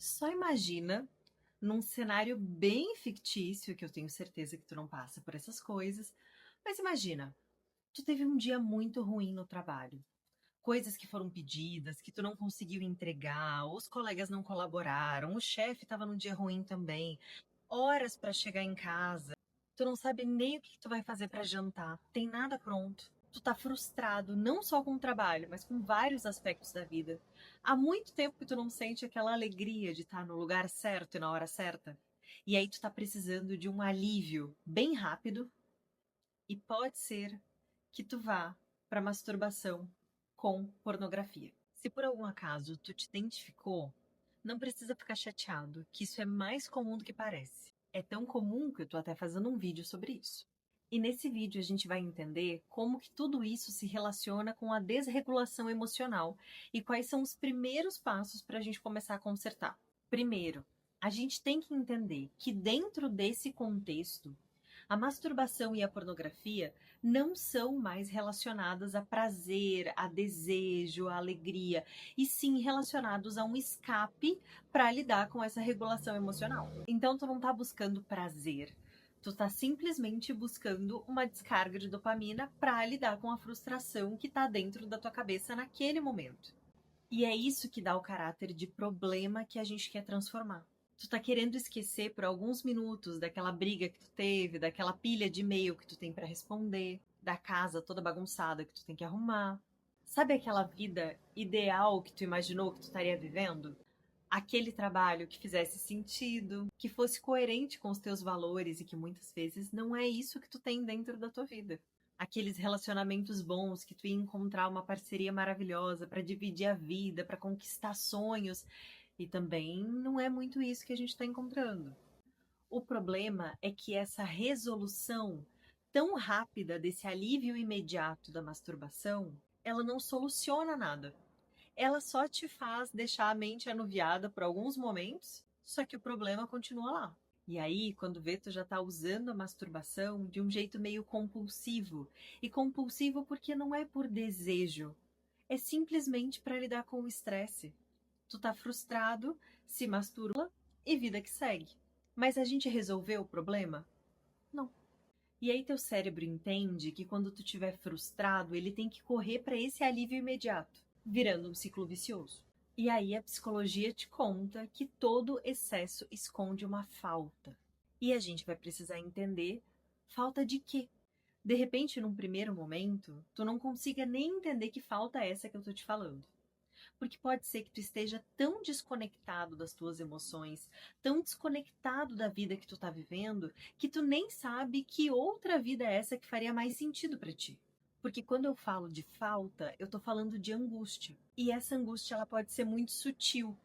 Só imagina, num cenário bem fictício, que eu tenho certeza que tu não passa por essas coisas, mas imagina, tu teve um dia muito ruim no trabalho. Coisas que foram pedidas, que tu não conseguiu entregar, os colegas não colaboraram, o chefe estava num dia ruim também, horas para chegar em casa. Tu não sabe nem o que tu vai fazer para jantar, tem nada pronto. Tu tá frustrado, não só com o trabalho, mas com vários aspectos da vida. Há muito tempo que tu não sente aquela alegria de estar no lugar certo e na hora certa. E aí tu tá precisando de um alívio bem rápido e pode ser que tu vá para masturbação com pornografia. Se por algum acaso tu te identificou, não precisa ficar chateado, que isso é mais comum do que parece. É tão comum que eu tô até fazendo um vídeo sobre isso. E nesse vídeo a gente vai entender como que tudo isso se relaciona com a desregulação emocional e quais são os primeiros passos para a gente começar a consertar. Primeiro, a gente tem que entender que dentro desse contexto, a masturbação e a pornografia não são mais relacionadas a prazer, a desejo, a alegria, e sim relacionados a um escape para lidar com essa regulação emocional. Então tu não tá buscando prazer, tu tá simplesmente buscando uma descarga de dopamina para lidar com a frustração que tá dentro da tua cabeça naquele momento. E é isso que dá o caráter de problema que a gente quer transformar. Tu tá querendo esquecer por alguns minutos daquela briga que tu teve, daquela pilha de e-mail que tu tem para responder, da casa toda bagunçada que tu tem que arrumar. Sabe aquela vida ideal que tu imaginou que tu estaria vivendo? Aquele trabalho que fizesse sentido, que fosse coerente com os teus valores e que muitas vezes não é isso que tu tem dentro da tua vida. Aqueles relacionamentos bons que tu ia encontrar uma parceria maravilhosa para dividir a vida, para conquistar sonhos, e também não é muito isso que a gente está encontrando. O problema é que essa resolução tão rápida desse alívio imediato da masturbação, ela não soluciona nada. Ela só te faz deixar a mente anuviada por alguns momentos, só que o problema continua lá. E aí, quando vê, tu já tá usando a masturbação de um jeito meio compulsivo. E compulsivo porque não é por desejo, é simplesmente para lidar com o estresse. Tu tá frustrado, se masturba e vida que segue. Mas a gente resolveu o problema? Não. E aí teu cérebro entende que quando tu estiver frustrado, ele tem que correr para esse alívio imediato, virando um ciclo vicioso. E aí a psicologia te conta que todo excesso esconde uma falta. E a gente vai precisar entender falta de quê? De repente, num primeiro momento, tu não consiga nem entender que falta é essa que eu tô te falando. Porque pode ser que tu esteja tão desconectado das tuas emoções, tão desconectado da vida que tu tá vivendo, que tu nem sabe que outra vida é essa que faria mais sentido para ti. Porque quando eu falo de falta, eu tô falando de angústia. E essa angústia ela pode ser muito sutil.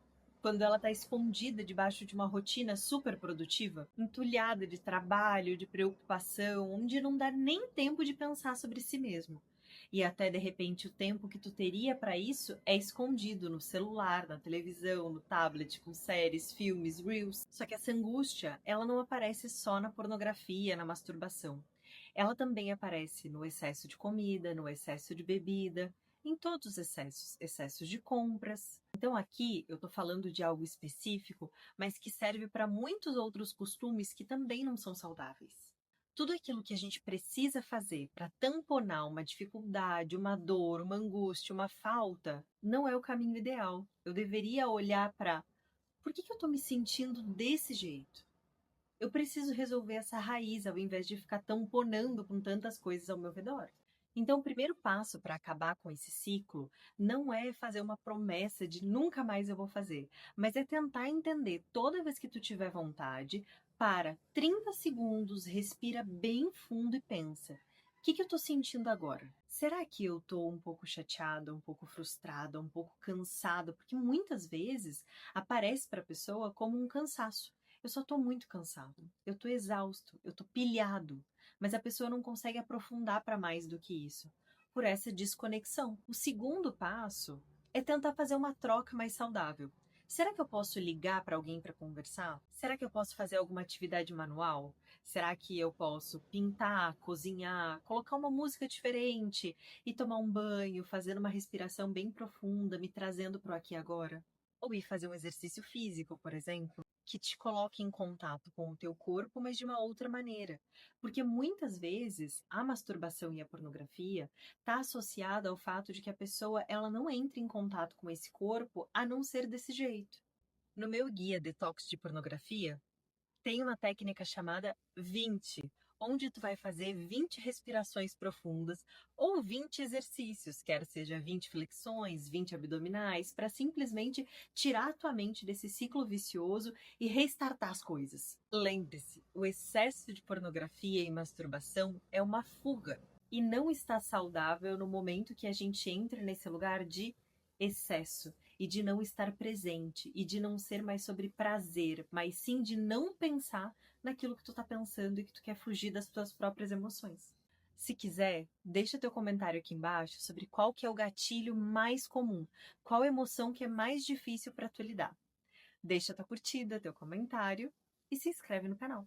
Quando ela está escondida debaixo de uma rotina super produtiva, entulhada de trabalho, de preocupação, onde não dá nem tempo de pensar sobre si mesmo. E até de repente o tempo que tu teria para isso é escondido no celular, na televisão, no tablet, com séries, filmes, reels. Só que essa angústia, ela não aparece só na pornografia, na masturbação. Ela também aparece no excesso de comida, no excesso de bebida, em todos os excessos, excessos de compras. Então aqui eu tô falando de algo específico, mas que serve para muitos outros costumes que também não são saudáveis. Tudo aquilo que a gente precisa fazer para tamponar uma dificuldade, uma dor, uma angústia, uma falta, não é o caminho ideal. Eu deveria olhar para por que eu estou me sentindo desse jeito? Eu preciso resolver essa raiz ao invés de ficar tamponando com tantas coisas ao meu redor. Então, o primeiro passo para acabar com esse ciclo não é fazer uma promessa de nunca mais eu vou fazer, mas é tentar entender toda vez que tu tiver vontade, para 30 segundos, respira bem fundo e pensa: o que eu estou sentindo agora? Será que eu estou um pouco chateada, um pouco frustrada, um pouco cansada? Porque muitas vezes aparece para a pessoa como um cansaço. Eu só estou muito cansado, eu estou exausto, eu estou pilhado, mas a pessoa não consegue aprofundar para mais do que isso, por essa desconexão. O segundo passo é tentar fazer uma troca mais saudável. Será que eu posso ligar para alguém para conversar? Será que eu posso fazer alguma atividade manual? Será que eu posso pintar, cozinhar, colocar uma música diferente e tomar um banho, fazendo uma respiração bem profunda, me trazendo para o aqui e agora? Ou ir fazer um exercício físico, por exemplo, que te coloque em contato com o teu corpo, mas de uma outra maneira. Porque muitas vezes a masturbação e a pornografia está associada ao fato de que a pessoa ela não entra em contato com esse corpo a não ser desse jeito. No meu guia Detox de Pornografia, tem uma técnica chamada 20, onde tu vai fazer 20 respirações profundas ou 20 exercícios, quer seja 20 flexões, 20 abdominais, para simplesmente tirar a tua mente desse ciclo vicioso e restartar as coisas. Lembre-se, o excesso de pornografia e masturbação é uma fuga e não está saudável no momento que a gente entra nesse lugar de excesso e de não estar presente e de não ser mais sobre prazer, mas sim de não pensar naquilo que tu tá pensando e que tu quer fugir das tuas próprias emoções. Se quiser, deixa teu comentário aqui embaixo sobre qual que é o gatilho mais comum, qual emoção que é mais difícil para tu lidar. Deixa tua curtida, teu comentário e se inscreve no canal.